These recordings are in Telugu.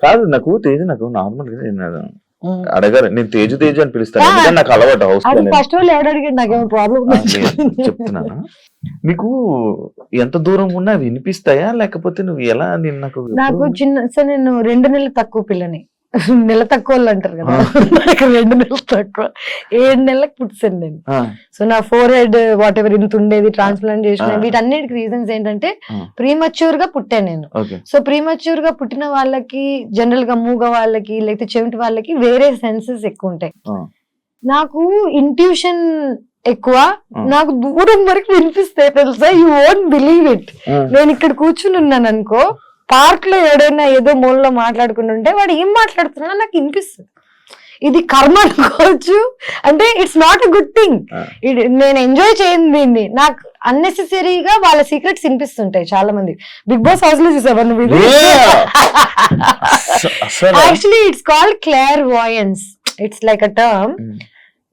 కాదు నాకు తేజు నాకు నార్మల్ గా నేను అడగారు, నేను తేజు తేజు అని పిలుస్తాను ఎందుకంటే నాకు అలవాటు హౌస్ ఫస్ట్ వాళ్ళు ఎవడు అడిగాడు నాకేమో ప్రాబ్లం చెప్తున్నాను. నీకు ఎంత దూరం ఉన్నా వినిపిస్తాయా లేకపోతే నువ్వు ఎలా? నేను నాకు చిన్న సో నేను 2 నెలలు తక్కువ పిల్లని, నెల తక్కువ వాళ్ళు అంటారు కదా, నాకు 2 నెలలు తక్కువ, 7 నెలలకు పుట్టాను నేను. సో నా ఫోర్ హెడ్ వాట్ ఎవర్ ఇంత ఉండేది, ట్రాన్స్ప్లాంట్ చేసిన, వీటన్నిటికి రీజన్స్ ఏంటంటే ప్రీమచ్యూర్ గా పుట్టాను నేను. సో ప్రీమచ్యూర్ గా పుట్టిన వాళ్ళకి జనరల్ గా మూగ వాళ్ళకి లేకపోతే చెవిటి వాళ్ళకి వేరే సెన్సెస్ ఎక్కువ ఉంటాయి. నాకు ఇంట్యూషన్ ఎక్కువ, నాకు దూరం వరకు వినిపిస్తాయి తెలుసా, యూ వోంట్ బిలీవ్ ఇట్. నేను ఇక్కడ కూర్చుని ఉన్నాను అనుకో, పార్క్ లో ఎవడైనా ఏదో మూలలో మాట్లాడుకుంటుంటే వాడు ఏం మాట్లాడుతున్నా నాకు వినిపిస్తుంది. ఇది కర్మ అనుకోవచ్చు, అంటే it's not a good thing. నేను ఎంజాయ్ చేయండి దీన్ని, నాకు అన్నెసెసరీగా వాళ్ళ సీక్రెట్స్ వినిపిస్తుంటాయి చాలా మంది. బిగ్ బాస్ హౌస్ లో చూసావా నువ్వు? Actually it's called clairvoyance. It's like a term.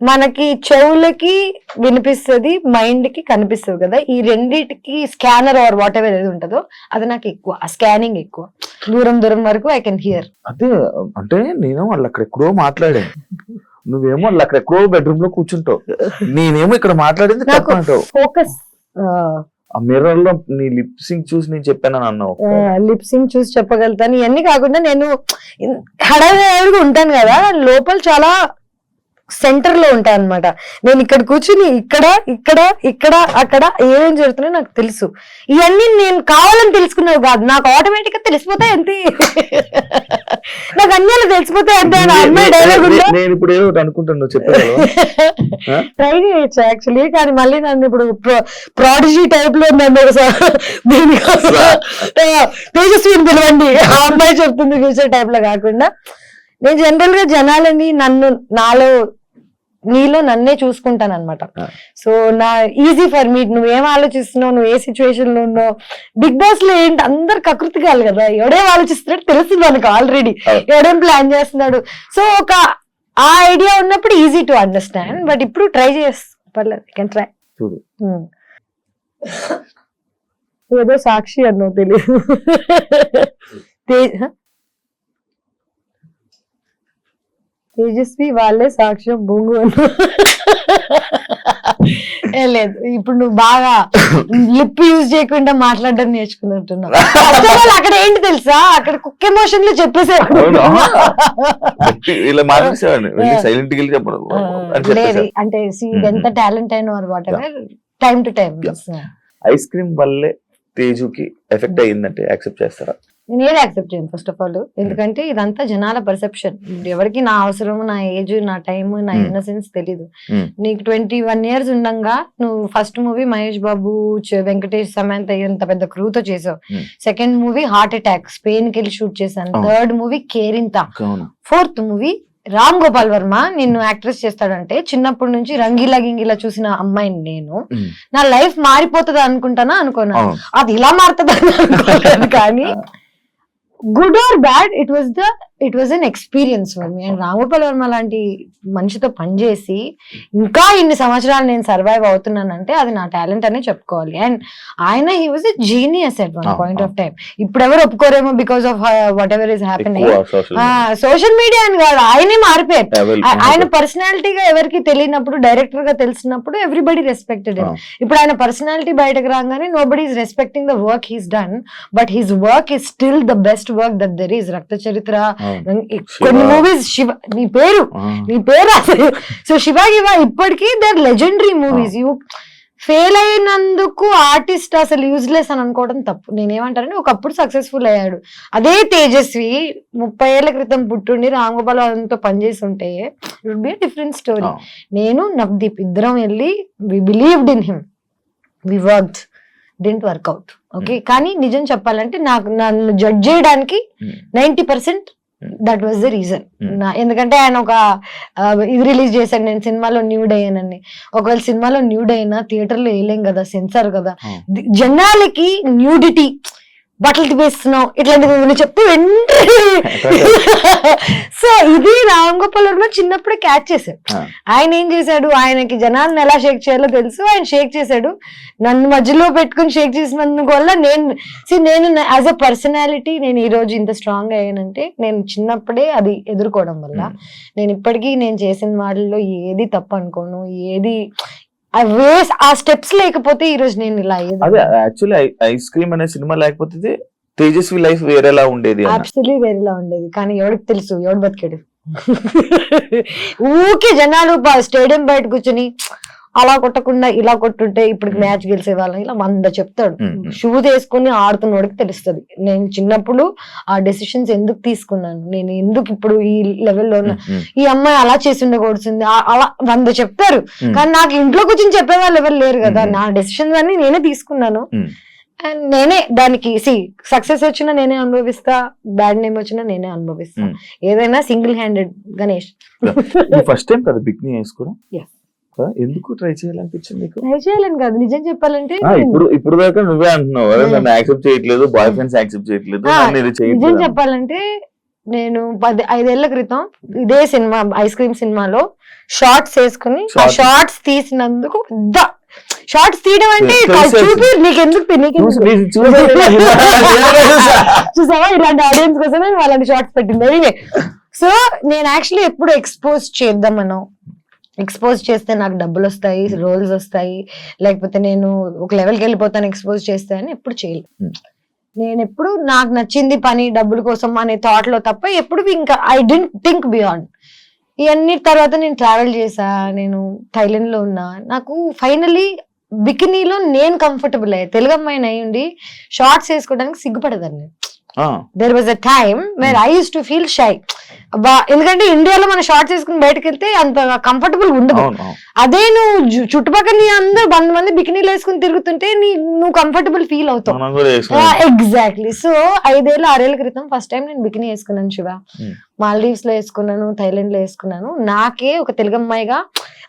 మనకి చెవులకి వినిపిస్తుంది, మైండ్ కి కనిపిస్తుంది కదా, ఈ రెండిటికి స్కానర్ ఆర్ వాట్ ఎవర్ ఏది ఉంటుందో అది నాకు ఎక్కువ, స్కానింగ్ ఎక్కువ, దూరం వరకు ఐ కెన్ హియర్. అదే అంటే నేను వాళ్ళు అక్కడ ఎక్కడో మాట్లాడాను, నువ్వేమో వాళ్ళు అక్కడ ఎక్కడో బెడ్రూమ్ లో కూర్చుంటావు, నేనేమో ఇక్కడ మాట్లాడింది ఫోకస్. ఆ మిర్రర్ లో నీ లిప్ సింక్ చూసి నేను చెప్పాను అన్నావు. లిప్ సింక్ చూసి చెప్పగలుగుతాను. ఇవన్నీ కాకుండా నేను హడావిడిగా ఉంటాను కదా, లోపల చాలా సెంటర్ లో ఉంటాయి అనమాట. నేను ఇక్కడ కూర్చుని ఇక్కడ ఇక్కడ ఇక్కడ అక్కడ ఏమేం జరుగుతున్నాయో నాకు తెలుసు. ఇవన్నీ నేను కావాలని తెలుసుకున్నావు కాదు, నాకు ఆటోమేటిక్ గా తెలిసిపోతాయి అంతే. నాకు అన్ని తెలిసిపోతాయి అంతే. అమ్మాయి డైలాగ్ నేను ఇప్పుడు ఏదో అనుకుంటున్నాను చెప్పాను, ట్రై చేయొచ్చు యాక్చువల్లీ, కానీ మళ్ళీ నన్ను ఇప్పుడు ప్రాడిజీ టైప్ లో నన్ను తేజస్విని పిలవండి, ఆ అమ్మాయి చెప్తుంది ఫ్యూచర్ టైప్ లో కాకుండా, నేను జనరల్ గా జనాలని నీలో నన్నే చూసుకుంటాను అనమాట. సో నా ఈజీ ఫర్ మీ, నువ్వేం ఆలోచిస్తున్నావు, నువ్వు ఏ సిచ్యువేషన్ లో ఉన్నావు. బిగ్ బాస్ లో ఏంటి అందరు కకృతి కాదు కదా, ఎవడేం ఆలోచిస్తున్నాడు తెలుస్తుంది మనకు ఆల్రెడీ, ఎవడేం ప్లాన్ చేస్తున్నాడు. సో ఒక ఆ ఐడియా ఉన్నప్పుడు ఈజీ టు అండర్స్టాండ్. బట్ ఇప్పుడు ట్రై పర్లేదు, కెన్ ట్రై. ఏదో సాక్షి అన్నో తెలియదు, తేజస్వి వాళ్ళే సాక్ష్యం భూంగు లేదు. ఇప్పుడు నువ్వు బాగా లిప్ యూజ్ చేయకుండా మాట్లాడడం నేర్చుకున్నట్టున్నావు. అక్కడ ఏంటి తెలుసా, అక్కడ కుక్ ఎమోషన్ లో చెప్పేసారు. లేదు అంటే ఎంత టాలెంట్ అయిన వారు what ever, time to time. Ice cream వల్లే తేజుకి ఎఫెక్ట్ అయ్యిందంటే యాక్సెప్ట్ చేస్తారా? నేను ఏది యాక్సెప్ట్ చేయను ఫస్ట్ ఆఫ్ ఆల్, ఎందుకంటే ఇదంతా జనాల పర్సెప్షన్. ఎవరికి నా అవసరం, నా ఏజ్, నా టైం, నా ఇన్నసెన్స్ తెలీదు. నీకు 21 years ఉండగా నువ్వు ఫస్ట్ మూవీ మహేష్ బాబు, వెంకటేష్, సమంత ఎంత పెద్ద క్రూతో చేసావు. Second movie heart attack, Spain కి వెళ్ళి షూట్ చేశాను. Third movie Kerintha. Fourth movie Ram Gopal Varma నిన్ను యాక్ట్రెస్ చేస్తాడంటే చిన్నప్పటి నుంచి రంగీలా గింగిలా చూసిన అమ్మాయిని నేను, నా లైఫ్ మారిపోతుంది అనుకుంటానా అనుకున్నా, అది ఇలా మారుతుంది అనుకోలేదు. కానీ good or bad, it was an experience for me. And Ramagopal Varma లాంటి మనిషితో పనిచేసి ఇంకా ఇన్ని సంవత్సరాలు నేను సర్వైవ్ అవుతున్నానంటే అది నా టాలెంట్ అనే చెప్పుకోవాలి. అండ్ ఆయన he was a genius at one point of time. ఇప్పుడు ఎవరు ఒప్పుకోరేమో because of whatever is happening. Social media అని కాదు, ఆయనే మారిపోయారు. ఆయన పర్సనాలిటీగా ఎవరికి తెలియనప్పుడు, డైరెక్టర్ గా తెలిసినప్పుడు ఎవ్రీబడి రెస్పెక్టెడ్ హిమ్. ఇప్పుడు ఆయన పర్సనాలిటీ బయటకు రాగానే nobody is respecting the work he's done, but his work is still the best work that there is. రక్త చరిత్ర, కొన్ని మూవీస్, శివ నీ పేరు అసలు. సో శివ ఇప్పటికీ their legendary movies. You fail అయినందుకు ఆర్టిస్ట్ అసలు యూజ్లెస్ అని అనుకోవడం తప్పు. నేనేమంటానంటే ఒకప్పుడు సక్సెస్ఫుల్ అయ్యాడు. అదే తేజస్వి 30 ఏళ్ల క్రితం పుట్టుండి రామ్ గోపాల్ వర్మతో పనిచేసి ఉంటే it would be a different story. నేను నవదీప్ ఇద్దరం వెళ్ళి we believed in him, we worked, didn't work out. Okay, కానీ నిజం చెప్పాలంటే నన్ను జడ్జ్ చేయడానికి 90% దట్ వాజ్ ద రీజన్. ఎందుకంటే ఆయన ఒక ఇది రిలీజ్ చేశాను, నేను సినిమాలో న్యూడ్ అయ్యానని. ఒకవేళ సినిమాలో న్యూడ్ అయినా థియేటర్ లో వేయలేం కదా, సెన్సార్ కదా. జనాలకి న్యూడిటీ, బట్టలు తిప్పేస్తున్నావు ఇట్లాంటివి చెప్పి సో ఇది రామ్ గోపాల్ వర్మ చిన్నప్పుడే క్యాచ్ చేశాడు. ఆయన ఏం చేశాడు, ఆయనకి జనాలను ఎలా షేక్ చేయాలో తెలుసు, ఆయన షేక్ చేశాడు. నన్ను మధ్యలో పెట్టుకుని షేక్ చేసినందుకు వల్ల నేను యాజ్ అ పర్సనాలిటీ నేను ఈ రోజు ఇంత స్ట్రాంగ్ అయ్యానంటే నేను చిన్నప్పుడే అది ఎదుర్కోవడం వల్ల. నేను ఇప్పటికీ నేను చేసిన వాటిల్లో ఏది తప్పు అనుకోను, ఏది ఆ స్టెప్స్ లేకపోతే ఈ రోజు నేను ఇలా అయ్యేది. అదే యాక్చువల్లీ ఐస్ క్రీమ్ అనే సినిమా లేకపోతే తేజస్వి లైఫ్ వేరేలా ఉండేది. అబ్సల్యూట్లీ వేరేలా ఉండేది. కానీ ఎవరికి తెలుసు, ఎవడు బతికాడు. ఊకే జనాలు స్టేడియం బయట కూర్చొని అలా కొట్టకుండా ఇలా కొట్టుంటే ఇప్పుడు మ్యాచ్ గెలిచే వాళ్ళని ఇలా 100 చెప్తాడు. షూస్ వేసుకుని ఆడుతున్నోడికి తెలుస్తుంది నేను చిన్నప్పుడు ఆ డెసిషన్స్ ఎందుకు తీసుకున్నాను, నేను ఎందుకు ఇప్పుడు ఈ లెవెల్లో ఉన్నా, ఈ అమ్మాయి అలా చేసి ఉండకూడుతుంది, అలా 100 చెప్తారు. కానీ నాకు ఇంట్లో కూర్చొని చెప్పే వాళ్ళు ఎవరు లేరు కదా. నా డెసిషన్స్ అన్ని నేనే తీసుకున్నాను. అండ్ నేనే దానికి సక్సెస్ వచ్చినా నేనే అనుభవిస్తా, బ్యాడ్ నేమ్ వచ్చినా నేనే అనుభవిస్తా. ఏదైనా single handed. Ganesh first time కదా బిక్నీ వేసుకోవడం? ఎందుకు ట్రై చేయాలనిపించింది? ట్రై చేయాలని కాదు, నిజం చెప్పాలంటే ఇప్పుడు దాకా నువ్వే అంటున్నావు నన్ను యాక్సెప్ట్ చేయట్లేదు, బాయ్ ఫ్రెండ్స్ యాక్సెప్ట్ చేయట్లేదు. నిజం చెప్పాలంటే నేను 5 ఏళ్ల క్రితం ఇదే సినిమా ఐస్ క్రీమ్ సినిమాలో షార్ట్స్ వేసుకుని ఆ షార్ట్స్ తీసినందుకు షార్ట్స్ తీయడం అంటే చూపి నీకెందుకు చూసావా ఇలాంటి ఆడియన్స్ కోసమే వాళ్ళని షార్ట్స్ పెట్టింది. సో నేను యాక్చువల్లీ ఎప్పుడు ఎక్స్పోజ్ చేస్తే నాకు డబ్బులు వస్తాయి, రోల్స్ వస్తాయి, లేకపోతే నేను ఒక లెవెల్కి వెళ్ళిపోతాను ఎక్స్పోజ్ చేస్తే అని ఎప్పుడు చేయలేదు. నేను ఎప్పుడు నాకు నచ్చింది పని డబ్బుల కోసం అనే థాట్ లో తప్ప ఎప్పుడు ఇంకా ఐ డెంట్ థింక్ బియాండ్. ఇవన్నీ తర్వాత నేను ట్రావెల్ చేసా, నేను థైలాండ్ లో ఉన్నా. నాకు ఫైనలీ బికినీలో నేను కంఫర్టబుల్ అయ్యా. తెలుగు అమ్మాయిని అయ్యుండి షార్ట్స్ వేసుకోవడానికి సిగ్గుపడదాన్ని. There was a time where I used to feel shy. ఎందుకంటే ఇండియాలో మన షార్ట్స్ వేసుకుని బయటకు వెళ్తే అంత కంఫర్టబుల్ ఉండదు. అదే నువ్వు చుట్టుపక్కల అందరూ 100 మంది బికినీలు వేసుకుని తిరుగుతుంటే నువ్వు కంఫర్టబుల్ ఫీల్ అవుతావు. ఎగ్జాక్ట్లీ. సో 5 ఏళ్ళ 6 ఏళ్ల క్రితం ఫస్ట్ టైం నేను బికినీ వేసుకున్నాను శివ. మాల్దీవ్స్ లో వేసుకున్నాను, థైలాండ్ లో వేసుకున్నాను. నాకే ఒక తెలుగు అమ్మాయిగా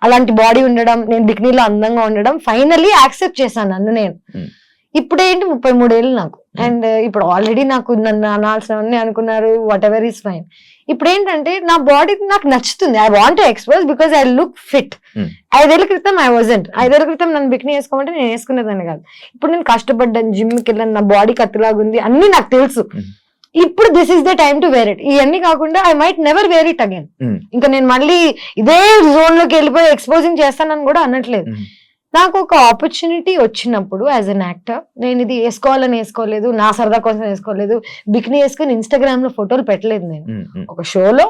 అలాంటి బాడీ ఉండడం, నేను బికినీలో అందంగా ఉండడం ఫైనల్లీ యాక్సెప్ట్ చేశాను నన్ను నేను. ఇప్పుడు ఏంటి 33 ఏళ్ళు నాకు. అండ్ ఇప్పుడు ఆల్రెడీ నాకు నన్ను అనాల్సినవన్నీ అనుకున్నారు, వాట్ ఎవర్ ఈస్ ఫైన్. ఇప్పుడు ఏంటంటే నా బాడీ నాకు నచ్చుతుంది. I want to expose because I look fit. 5 ఏళ్ల క్రితం ఐ వాజంట్. 5 ఏళ్ల క్రితం నన్ను బికినీ వేసుకోమంటే నేను వేసుకునేదాన్ని కాదు. ఇప్పుడు నేను కష్టపడ్డాను, జిమ్కి వెళ్ళాను, నా బాడీ కత్తిలాగా ఉంది, అన్ని నాకు తెలుసు. ఇప్పుడు this is the time to wear it. ఇవన్నీ కాకుండా I might never wear it again. ఇంకా నేను మళ్ళీ ఇదే జోన్ లోకి వెళ్ళిపోయి ఎక్స్పోజింగ్ చేస్తానని కూడా అనట్లేదు. నాకు ఒక ఆపర్చునిటీ వచ్చినప్పుడు యాజ్ అన్ యాక్టర్ నేను ఇది వేసుకోవాలని వేసుకోలేదు, నా సరదా కోసం వేసుకోలేదు, బికినీ వేసుకుని ఇన్స్టాగ్రామ్ లో ఫోటోలు పెట్టలేదు. నేను ఒక షోలో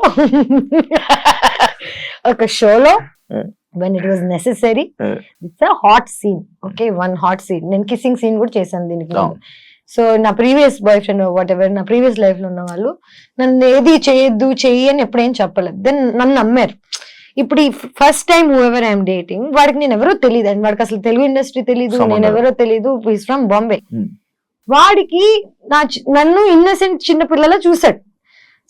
when it was necessary, it's a hot scene, okay, one hot scene. నేను కిస్సింగ్ సీన్ కూడా చేశాను దీనికి. సో నా previous boy friend what ever నా ప్రీవియస్ లైఫ్ లో ఉన్న వాళ్ళు నన్ను ఏది చేయొద్దు చెయ్యి అని ఎప్పుడేం చెప్పలేదు. దెన్ నన్ను నమ్మారు. ఇప్పుడు ఈ first time whoever I'm dating వాడికి నేను ఎవరో తెలియదు, అండ్ వాడికి అసలు తెలుగు ఇండస్ట్రీ తెలీదు, నేను ఎవరో తెలీదు, ఈస్ ఫ్రమ్ బాంబే. వాడికి నన్ను ఇన్నసెంట్ చిన్న పిల్లలా చూసాడు.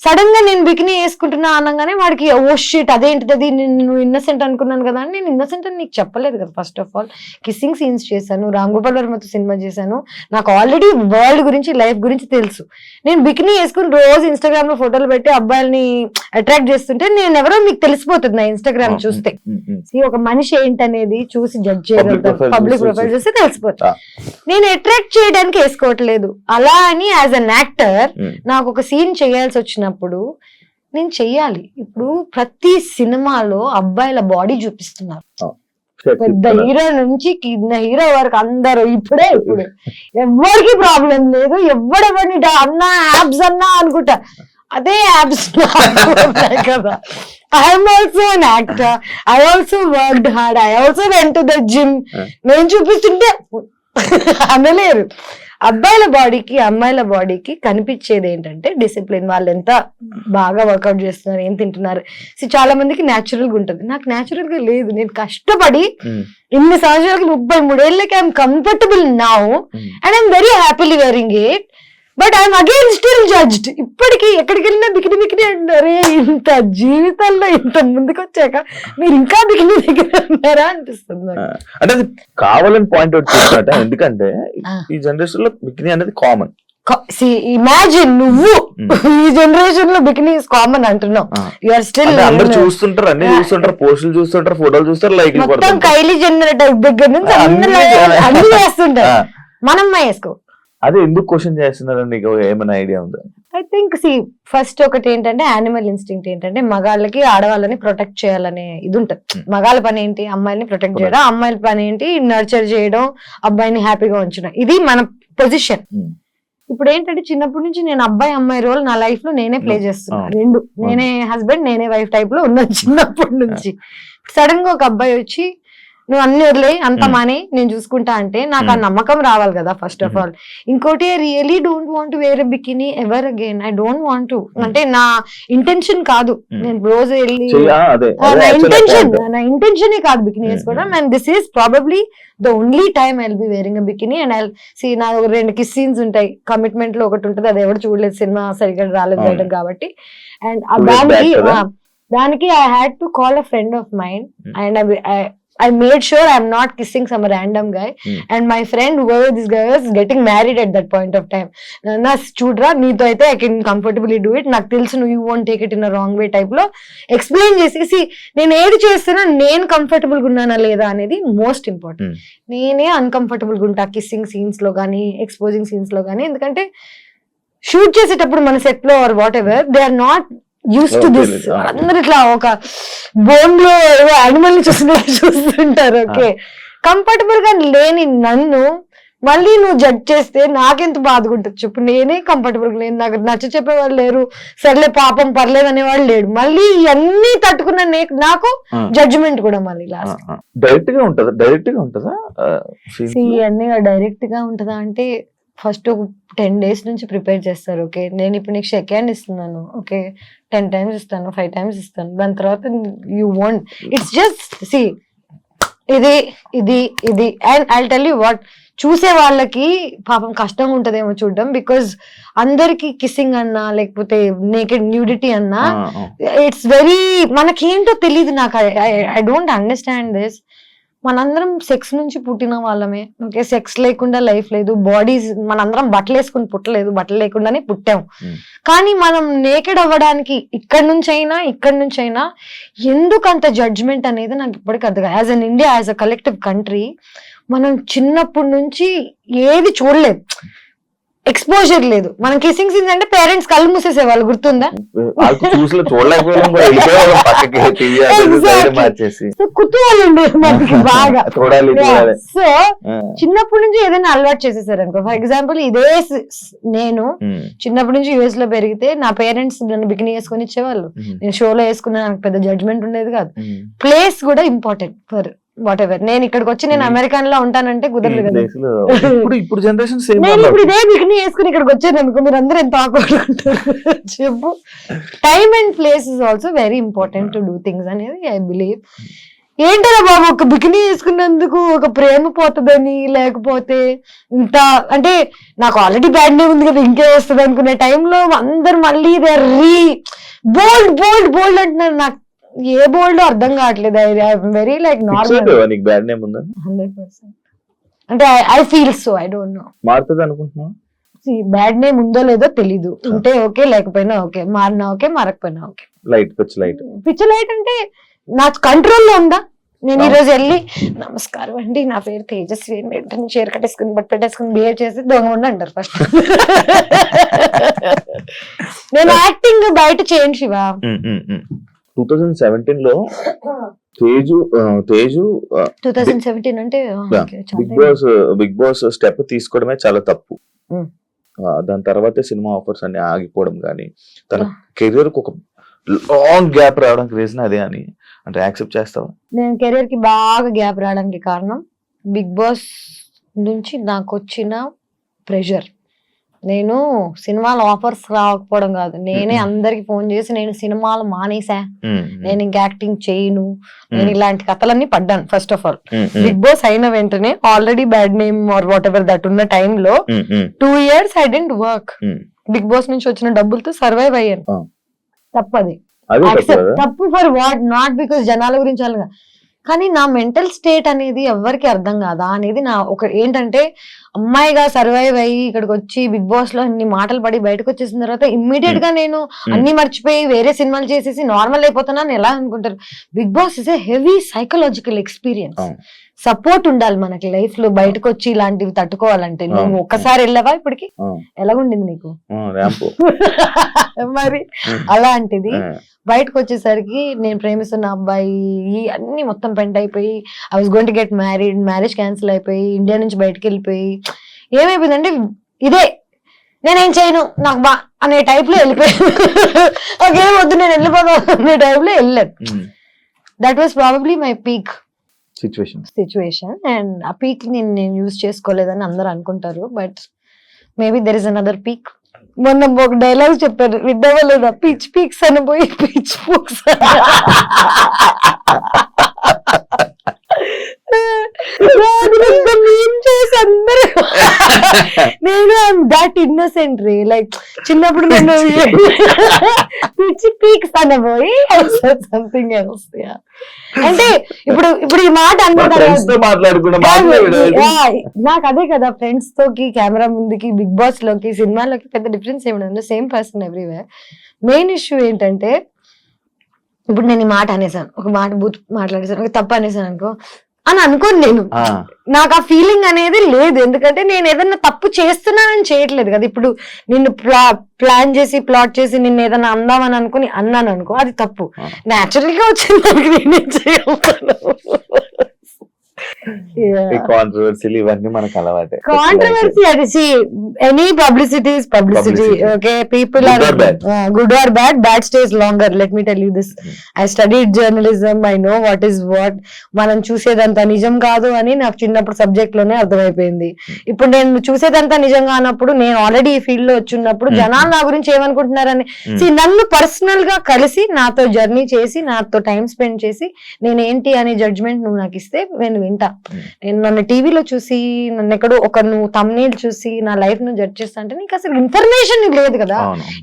సడన్ గా నేను బికినీ వేసుకుంటున్నా అనగానే వాడికి ఓ షిట్ అదేంటిది, అది నేను ఇన్నసెంట్ అనుకున్నాను కదా అని. నేను ఇన్నసెంట్ అని నీకు చెప్పలేదు కదా. First of all kissing scenes చేశాను, రామ్ గోపాల్ వర్మతో సినిమా చేశాను, నాకు ఆల్రెడీ వరల్డ్ గురించి లైఫ్ గురించి తెలుసు. నేను బికినీ వేసుకుని రోజు ఇన్స్టాగ్రామ్ లో ఫోటోలు పెట్టి అబ్బాయిల్ని అట్రాక్ట్ చేస్తుంటే నేను ఎవరో మీకు తెలిసిపోతుంది నా ఇన్స్టాగ్రామ్ చూస్తే. ఒక మనిషి ఏంటనేది చూసి జడ్జ్ చేయగలుగుతారు, పబ్లిక్ ప్రొఫైల్ చూస్తే తెలిసిపోతుంది. నేను అట్రాక్ట్ చేయడానికి వేసుకోవట్లేదు. అలా అని యాజ్ అన్ యాక్టర్ నాకు ఒక సీన్ చేయాల్సి వచ్చినప్పుడు నేను చెయ్యాలి. ఇప్పుడు ప్రతి సినిమాలో అబ్బాయిల బాడీ చూపిస్తున్నారు, పెద్ద హీరో నుంచి కింద హీరో వరకు అందరూ ఇప్పుడు ఎవరికి ప్రాబ్లం లేదు. ఎవడెవరిని అన్నా యాబ్స్ అన్నా అనుకుంటా, అదే యాబ్స్ కదా. I'm also an actor, I also worked hard, I also went to the gym. నేను చూపిస్తుంటే అనలేరు. అబ్బాయిల బాడీకి అమ్మాయిల బాడీకి కనిపించేది ఏంటంటే డిసిప్లిన్. వాళ్ళు ఎంత బాగా వర్కౌట్ చేస్తున్నారు, ఏం తింటున్నారు. చాలా మందికి న్యాచురల్ గా ఉంటుంది, నాకు న్యాచురల్ గా లేదు. నేను కష్టపడి ఇన్ని సంవత్సరాలకి 33 ఏళ్ళకి I'm comfortable now and I'm very happily wearing it. But I'm again still judged. ఇప్పటికీ ఎక్కడికి వెళ్ళినా బికినీ అంటారే. ఇంత జీవితంలో ఇంత ముందుకు వచ్చాక మీరు ఇంకా బికినీ దగ్గర ఉన్నారా అనిపిస్తుంది. అంటే అది కావాలని పాయింట్ అవుట్ చేస్తున్నట్ట. ఎందుకంటే ఈ జనరేషన్ లో బికినీ అనేది కామన్. ఇమాజిన్ నువ్వు ఈ జనరేషన్ లో బికినీస్ కామన్ అంటున్నావు, యు ఆర్ స్టిల్ అందరు చూస్తుంటారు, అన్ని చూస్తుంటారు, పోస్టులు చూస్తుంటారు, ఫోటోలు చూస్తారు, లైక్ మొత్తం కైలీ జెన్నర్ దగ్గర నుంచి అన్ని వేస్తుంటారు, మనం వేసుకో. అదే ఎందుకు క్వశ్చన్ చేస్తున్నారు, నీకు ఏమైనా ఐడియా ఉందా? ఐ థింక్ ఫస్ట్ ఒకటి ఏంటంటే యానిమల్ ఇన్స్టింక్ట్ ఏంటంటే మగాళ్ళకి ఆడవాళ్ళని ప్రొటెక్ట్ చేయాలనే ఇది ఉంటుంది. మగాళ్ళ పని ఏంటి, అమ్మాయిని ప్రొటెక్ట్ చేయడం, అమ్మాయిల పని ఏంటి నర్చర్ చేయడం, అబ్బాయిని హ్యాపీగా ఉంచడం, ఇది మన పొజిషన్. ఇప్పుడు ఏంటంటే చిన్నప్పటి నుంచి నేను అబ్బాయి అమ్మాయి రోల్ నా లైఫ్ లో నేనే ప్లే చేస్తున్నా, రెండు, నేనే హస్బెండ్ నేనే వైఫ్ టైప్ లో ఉన్నాను చిన్నప్పటి నుంచి. సడన్ గా ఒక అబ్బాయి వచ్చి నువ్వు అన్ని వదిలే అంత మాని నేను చూసుకుంటా అంటే నాకు ఆ నమ్మకం రావాలి కదా ఫస్ట్ ఆఫ్ ఆల్. ఇంకోటి I really don't want wear bikini ever again, I don't want to, అంటే నా ఇంటెన్షన్ కాదు, నేను రోజు వెళ్ళి నా ఇంటెన్షనే కాదు బికినీ వేసుకోవడం. And this is probably the only time I will be wearing a bikini. And I see నా 2 కిస్ సీన్స్ ఉంటాయి, కమిట్మెంట్ లో ఒకటి ఉంటుంది, అది ఎవరు చూడలేదు, సినిమా సరిగ్గా రాలేదు బయటకు కాబట్టి. అండ్ దానికి I had to call a friend of mind and I made sure I'm not kissing some random guy. And my friend, whoever this guy was, getting married at that point of time. Na chudra neeto aithe I can comfortably do it. నాకు తెలుసు you won't take it in a wrong way type లో ఎక్స్ప్లెయిన్ చేసి నేను ఏది చేస్తున్నా నేను కంఫర్టబుల్ గా ఉన్నానా లేదా అనేది మోస్ట్ ఇంపార్టెంట్. నేనే అన్కంఫర్టబుల్ గా ఉంటా కిస్సింగ్ సీన్స్ లో కానీ ఎక్స్పోజింగ్ సీన్స్ లో కానీ, ఎందుకంటే షూట్ చేసేటప్పుడు మన సెట్ లో or whatever they are not used to this. అందరు ఇట్లా ఒక బోన్ లో యానిమల్ ని చూస్తుంటారు. ఓకే, కంఫర్టబుల్ గా లేని నన్ను మళ్ళీ నువ్వు జడ్జ్ చేస్తే నాకెంత బాధగా ఉంటుంది చెప్పు. నేనే కంఫర్టబుల్ గా లేను, నాకు నచ్చ చెప్పేవాళ్ళు లేరు, సర్లే పాపం పర్లేదు అనేవాళ్ళు లేడు, మళ్ళీ ఇవన్నీ తట్టుకున్న నాకు జడ్జిమెంట్ కూడా మళ్ళీ లాస్ట్. డైరెక్ట్ గా ఉంటుందా ఇవన్నీ డైరెక్ట్ గా ఉంటుందా అంటే ఫస్ట్ ఒక 10 days నుంచి ప్రిపేర్ చేస్తారు. ఓకే, నేను ఇప్పుడు నీకు షేక్ హ్యాండ్ ఇస్తున్నాను, ఓకే 10 times ఇస్తాను, 5 times ఇస్తాను, దాని తర్వాత you want it's just see ఇది ఇది ఇది. And I tell you what, చూసే వాళ్ళకి పాపం కష్టంగా ఉంటదేమో చూడడం, బికాజ్ అందరికి కిస్సింగ్ అన్నా లేకపోతే నేకెడ్ న్యూడిటీ అన్నా ఇట్స్ వెరీ, మనకేంటో తెలియదు. నాకు ఐ డోంట్ అండర్స్టాండ్ దిస్. మనందరం సెక్స్ నుంచి పుట్టిన వాళ్ళమే, ఓకే, సెక్స్ లేకుండా లైఫ్ లేదు, బాడీస్ మనందరం బట్టలు వేసుకుని పుట్టలేదు, బట్టలు లేకుండానే పుట్టాం. కానీ మనం నేకెడ్ అవ్వడానికి ఇక్కడ నుంచి అయినా ఎందుకు అంత జడ్జ్మెంట్ అనేది నాకు ఇప్పటికీ అర్థం. As an India, as a collective country, మనం చిన్నప్పటి నుంచి ఏది చూడలేదు, ఎక్స్పోజర్ లేదు. మనం కిస్సింగ్ సీన్స్ అంటే పేరెంట్స్ కళ్ళు మూసేసేవాళ్ళు, గుర్తుందా? కుతూహలం ఉండేది మనకి బాగా. సో చిన్నప్పటి నుంచి ఏదైనా అలవాటు చేసేసారు అనుకో, ఫర్ ఎగ్జాంపుల్ ఇదే నేను చిన్నప్పటి నుంచి యుఎస్ లో పెరిగితే నా పేరెంట్స్ నన్ను బికినీ వేసుకొని ఇచ్చేవాళ్ళు, నేను షోలో వేసుకున్నా, నాకు పెద్ద జడ్జ్మెంట్ ఉండేది కాదు. ప్లేస్ కూడా ఇంపార్టెంట్ ఫర్ వాట్ ఎవర్. నేను ఇక్కడికి వచ్చి నేను అమెరికన్ లో ఉంటానంటే కుదరదు కదా. ఇప్పుడు జనరేషన్ నేను ఇప్పుడు ఇదే బికినీ వేసుకుని ఇక్కడికి వచ్చాను అనుకో, మీరు అందరూ ఎంత ఆక్వర్డ్ ఉంటారు చెప్పు. Time and place is also very important to do things అనేది ఐ బిలీవ్. ఏంటరా బాబు, ఒక బికినీ వేసుకున్నందుకు ఒక ప్రేమ పోతుందని, లేకపోతే ఇంత అంటే నాకు ఆల్రెడీ బ్యాడ్ నేమ్ ఉంది కదా ఇంకే వస్తుంది అనుకునే టైంలో అందరు మళ్ళీ దే బోల్డ్ బోల్డ్ బోల్డ్ అంటున్నారు. నాకు ఏ బోల్డ్ అర్థం కావట్లేదు. Very like normal. 100%. అంటే I feel so, I don't know. మారుతుంది అనుకుంటున్నా. బ్యాడ్ నేమ్ ఉందో లేదో తెలీదు, ఉంటే ఓకే, లేకపోయినా ఓకే, మారినా ఓకే, మారకపోయినా ఓకే. పిచ్ లైట్ అంటే నా కంట్రోల్లో ఉందా? నేను ఈ రోజు వెళ్ళి నమస్కారం అండి, నా పేరు తేజస్వి, చీర కట్టేసుకుని బట్ పెట్టేసుకుని బిహేవ్ చేసి దొంగ ఉండి అంటారు ఫస్ట్. నేను యాక్టింగ్ బయట చేయండి శివ. 2017 లో తేజు 2017 అంటే బిగ్ బాస్ స్టెప్ తీసుకోవడమే చాలా తప్పు. దాని తర్వాత సినిమా ఆఫర్స్ అన్ని ఆగిపోవడం కానీ, తన కెరీర్ కు ఒక లాంగ్ గ్యాప్ రావడానికి రీజన్ అదే అని అంటే యాక్సెప్ట్ చేస్తావా? నేను కెరీర్ కి బాగా గ్యాప్ రావడానికి కారణం బిగ్ బాస్ నుంచి నాకు వచ్చిన ప్రెషర్. నేను సినిమాలు ఆఫర్స్ రాకపోవడం కాదు, నేనే అందరికి ఫోన్ చేసి నేను సినిమాలు మానేసా, నేను ఇంకా యాక్టింగ్ చేయను, నేను ఇలాంటి కథలన్నీ పడ్డాను. First of all big boss అయిన వెంటనే already bad name or whatever that ఉన్న టైంలో 2 years I didn't work. Big boss నుంచి వచ్చిన డబ్బులతో సర్వైవ్ అయ్యాను. తప్పది, తప్పు ఫర్ వాట్, నాట్ బికాస్ జనాల గురించి అలాగా, కానీ నా మెంటల్ స్టేట్ అనేది ఎవరికి అర్థం కాదా అనేది నా ఒక ఏంటంటే, అమ్మాయిగా సర్వైవ్ అయ్యి ఇక్కడికి వచ్చి బిగ్ బాస్ లో అన్ని మాటలు పడి బయటకు వచ్చేసిన తర్వాత ఇమ్మీడియట్ గా నేను అన్ని మర్చిపోయి వేరే సినిమాలు చేసేసి నార్మల్ అయిపోతున్నాను ఎలా అనుకుంటారు. Big boss is a heavy psychological experience. Support ఉండాలి మనకి లైఫ్ లో బయటకు వచ్చి ఇలాంటివి తట్టుకోవాలంటే. నువ్వు ఒక్కసారి వెళ్ళవా ఇప్పటికి? ఎలాగుండింది నీకు? మరి అలాంటిది బయటకు వచ్చేసరికి నేను ప్రేమిస్తున్న అబ్బాయి అన్ని మొత్తం పెంట్ అయిపోయి I was going to get married, marriage cancel అయిపోయి ఇండియా నుంచి బయటకు వెళ్ళిపోయి ఏమైపోయిందంటే ఇదే నేనేం చేయను నాకు బా అనే టైప్ లో వెళ్ళిపోయాను. నాకేం వద్దు నేను వెళ్ళిపోతాను అనే టైప్ లో వెళ్ళాను. That was probably my peak situation. And ఆ పీక్ నేను యూజ్ చేసుకోలేదని అందరూ అనుకుంటారు, but maybe there is another peak. మొన్న ఒక డైలాగ్ చెప్పారు, విడ్డవలేదా? పిచ్ పీక్స్ అని పోయి పిచ్ పూక్స్. నేను దాట్ ఇన్నోసెంట్ రే, లైక్ చిన్నప్పుడు నేను పిచ్ పీక్స్ అని పోయి సంథింగ్ ఎల్స్. అంటే ఇప్పుడు ఈ మాట నాకు అదే కదా, ఫ్రెండ్స్ తోకి కెమెరా ముందుకి బిగ్ బాస్ లోకి సినిమాలోకి పెద్ద డిఫరెన్స్ ఏమి, same person everywhere. Main issue ఏంటంటే ఇప్పుడు నేను ఈ మాట అనేసాను, ఒక మాట బూత్ మాట్లాడేసాను, ఒక తప్పు అనేసాను అనుకో అని అనుకోను నేను. నాకు ఆ ఫీలింగ్ అనేది లేదు, ఎందుకంటే నేను ఏదన్నా తప్పు చేస్తున్నానని చేయట్లేదు కదా. ఇప్పుడు నిన్ను ప్లాన్ చేసి ప్లాట్ చేసి నిన్ను ఏదైనా అందామని అనుకుని అన్నాను అనుకో, అది తప్పు. నేచురల్ గా వచ్చింది దానికి నేనేం చేయగలను. కాంట్రవర్సీ ఇవన్నీ మనకు అలవాటే. కాంట్రవర్సీ అది any publicity is publicity. Okay, people are good or bad, bad stays longer. Let me tell you this, I studied journalism, I know what is what. మనం చూసేదంతా నిజం కాదు అని నాకు చిన్నప్పుడు సబ్జెక్ట్ లోనే అర్థమైపోయింది. ఇప్పుడు నేను చూసేదంతా నిజం కానప్పుడు, నేను ఆల్రెడీ ఈ ఫీల్డ్ లో వచ్చినప్పుడు జనాలు నా గురించి ఏమనుకుంటున్నారని నన్ను పర్సనల్ గా కలిసి నాతో జర్నీ చేసి నాతో టైం స్పెండ్ చేసి నేనేంటి అనే జడ్జ్మెంట్ నువ్వు నాకు ఇస్తే నేను వింటా. నేను నన్ను టీవీలో చూసి నన్ను ఎక్కడో ఒక నువ్వు తమ్నేల్ చూసి నా లైఫ్ ను జడ్జ్ చేస్తా అంటే నీకు అసలు ఇన్ఫర్మేషన్ లేదు కదా.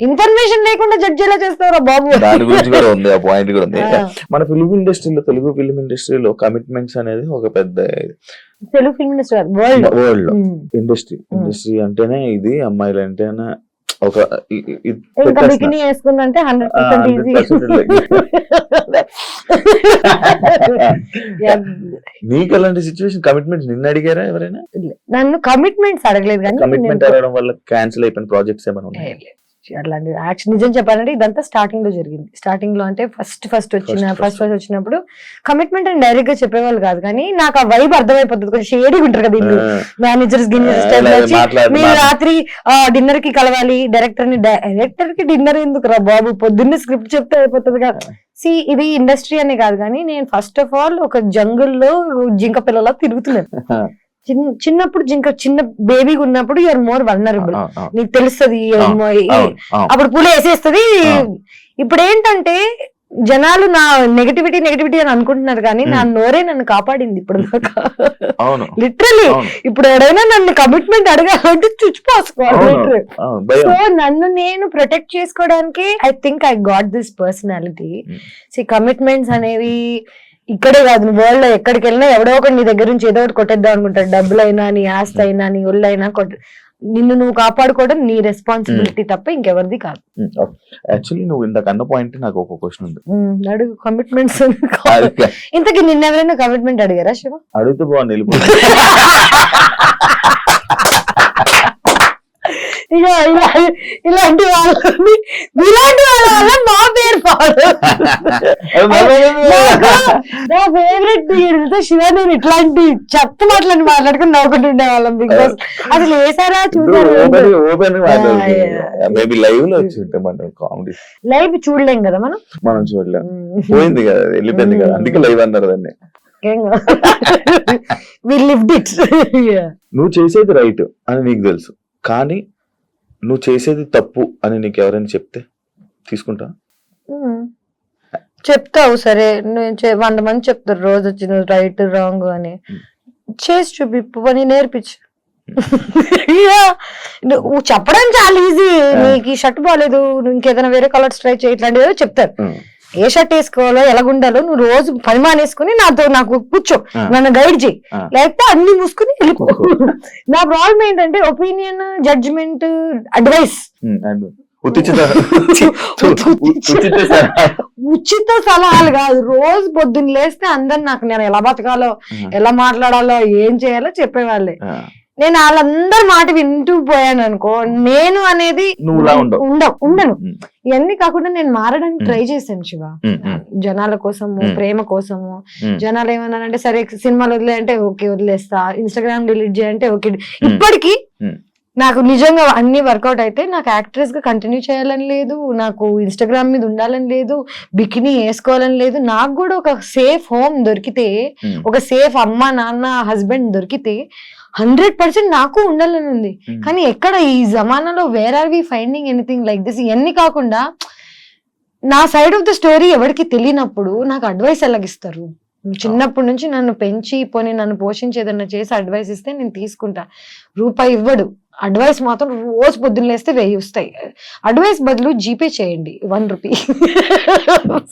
ఇన్ఫర్మేషన్ లేకుండా జడ్జ్ ఎలా చేస్తారా బాబు? దాని గురించి కూడా ఉంది, ఆ పాయింట్ కూడా ఉంది. మన ఫిల్మ్ ఇండస్ట్రీలో, తెలుగు ఫిల్మ్ ఇండస్ట్రీలో కమిట్మెంట్స్ అనేది ఒక పెద్ద, Telugu film industry world industry అంటేనే ఇది, అమ్మాయిలు అంటేనే ఒక బికినీ వేసుకుందంటే 100% ఈజీ. నీకు అలాంటి సిచ్యువేషన్ కమిట్మెంట్స్ నిన్ను అడిగారా ఎవరైనా? నన్ను కమిట్మెంట్స్ అడగలేదు, కానీ కమిట్మెంట్ అడగడం వల్ల క్యాన్సిల్ అయిపోయిన ప్రాజెక్ట్స్ ఏమైనా ఉన్నాయి? అట్లాంటి యాక్షన్ నిజం చెప్పాలంటే ఇదంతా స్టార్టింగ్ లో జరిగింది. స్టార్టింగ్ లో అంటే ఫస్ట్ వచ్చినప్పుడు కమిట్మెంట్ అని డైరెక్ట్ గా చెప్పేవాళ్ళు కాదు, కానీ నాకు ఆ వైబ్ అర్థమైపోతుంది. కొంచెం షేడీ ఉంటారు కదా వీళ్ళు, మేనేజర్స్ మీరు రాత్రి డిన్నర్ కి కలవాలి డైరెక్టర్ కి డిన్నర్ ఎందుకు రా బాబు, పొద్దున్నే స్క్రిప్ట్ చెప్తే అయిపోతుంది కదా. ఇది ఇండస్ట్రీ అనే కాదు, కానీ నేను ఫస్ట్ ఆఫ్ ఆల్ ఒక జంగుల్లో జింక పిల్లలా తిరుగుతున్నాను. చిన్నప్పుడు చిన్న బేబీగా ఉన్నప్పుడు యూఆర్ మోర్ వల్నరబుల్, నీకు తెలుస్తుంది అప్పుడు పులి వేసేస్తుంది. ఇప్పుడు ఏంటంటే జనాలు నా నెగటివిటీ అని అనుకుంటున్నారు, కానీ నా నోరే నన్ను కాపాడింది ఇప్పుడు దాకా. లిటరలీ ఇప్పుడు ఎవరైనా నన్ను కమిట్మెంట్ అడగాలంటే చుచ్చిపోసుకోవాలి. సో నన్ను నేను ప్రొటెక్ట్ చేసుకోవడానికి I think I got this personality. Commitments అనేవి ఇక్కడే కాదు, వరల్డ్ లో ఎక్కడికి వెళ్ళినా ఎవడో ఒకటి నీ దగ్గర నుంచి ఏదో ఒకటి కొట్టేద్దాం అనుకుంటాడు. డబ్బులైనా, నీ ఆస్తి అయినా, నీ ఒళ్ళైనా నిన్ను నువ్వు కాపాడుకోవడం నీ రెస్పాన్సిబిలిటీ తప్ప ఇంకెవరిది కాదు. యాక్చువల్లీ నువ్వు ఇందాక అన్న పాయింట్ నాకు ఒక క్వశ్చన్ ఉంది, అడుగు. కమిట్మెంట్స్ ఇంతకీ నిన్న ఎవరైనా కమిట్మెంట్ అడిగారా శివ? అడిగితే బాగుంది. ఇలాంటి వాళ్ళ వల్ల మా పేరు నా ఫేవరెట్ శివ. నేను ఇట్లాంటి చెత్త మాటలని మాట్లాడుకుని నవ్వుకుంటుండే వాళ్ళం. బిగ్ బాస్ అసలు వేసారా చూసారు? లైవ్ చూడలేం కదా మనం చూడలేం, పోయింది కదా, వెళ్ళిపోయింది కదా, అందుకే లైవ్ అన్నారు దాన్ని. నువ్వు చేసేది రైట్ అని నీకు తెలుసు, కానీ నువ్వు చేసేది తప్పు అని నీకు ఎవరైనా చెప్తే తీసుకుంటా? చెప్తావు, సరే 100 మంది చెప్తారు రోజు వచ్చి నువ్వు రైట్ రాంగ్ అని. చేసి చూపి పని నేర్పించు. నువ్వు చెప్పడం చాలా ఈజీ. నీకు ఈ షర్ట్ బాగాలేదు, నువ్వు ఇంకేదైనా వేరే కలర్స్ ట్రై చేయి, ఇట్లాంటివి చెప్తారు. ఏ షర్ట్ వేసుకోవాలో ఎలాగుండాలో నువ్వు రోజు పరిమాణం వేసుకుని నాకు కూర్చో, నన్ను గైడ్ చేయి, లేకపోతే అన్ని మూసుకుని వెళ్ళిపో. నా ప్రాబ్లం ఏంటంటే ఒపీనియన్, జడ్జిమెంట్, అడ్వైస్, ఉచిత సలహాలు కాదు. రోజు పొద్దున్న లేస్తే అందరు నాకు నేను ఎలా బతకాలో, ఎలా మాట్లాడాలో, ఏం చేయాలో చెప్పేవాళ్ళే. నేను వాళ్ళందరి మాట వింటూ పోయాను అనుకో, నేను అనేది ఉండను. ఇవన్నీ కాకుండా నేను మారడానికి ట్రై చేశాను శివ, జనాల కోసము, ప్రేమ కోసము. జనాలు ఏమన్నారంటే సరే సినిమాలు వదిలే అంటే ఓకే వదిలేస్తా, ఇన్స్టాగ్రామ్ డిలీట్ చేయంటే ఓకే. ఇప్పటికీ నాకు నిజంగా అన్ని వర్కౌట్ అయితే నాకు యాక్ట్రెస్ గా కంటిన్యూ చేయాలని లేదు, నాకు ఇన్స్టాగ్రామ్ మీద ఉండాలని లేదు, బికినీ వేసుకోవాలని లేదు. నాకు కూడా ఒక సేఫ్ హోమ్ దొరికితే, ఒక సేఫ్ అమ్మ నాన్న హస్బెండ్ దొరికితే 100% నాకు ఉండాలని ఉంది. కానీ ఎక్కడ ఈ జమానాలో where are we finding anything like this? ఇవన్నీ కాకుండా నా సైడ్ ఆఫ్ ద స్టోరీ ఎవరికి తెలియనప్పుడు నాకు అడ్వైస్ ఎలాగిస్తారు? చిన్నప్పటి నుంచి నన్ను పెంచి పోనీ నన్ను పోషించి ఏదన్నా చేసి అడ్వైస్ ఇస్తే నేను తీసుకుంటా. రూపాయి ఇవ్వడు, అడ్వైస్ మాత్రం రోజు పొద్దున్న లేస్తే 1000 వస్తాయి. అడ్వైస్ బదులు జీపే చేయండి 1 రూపీ.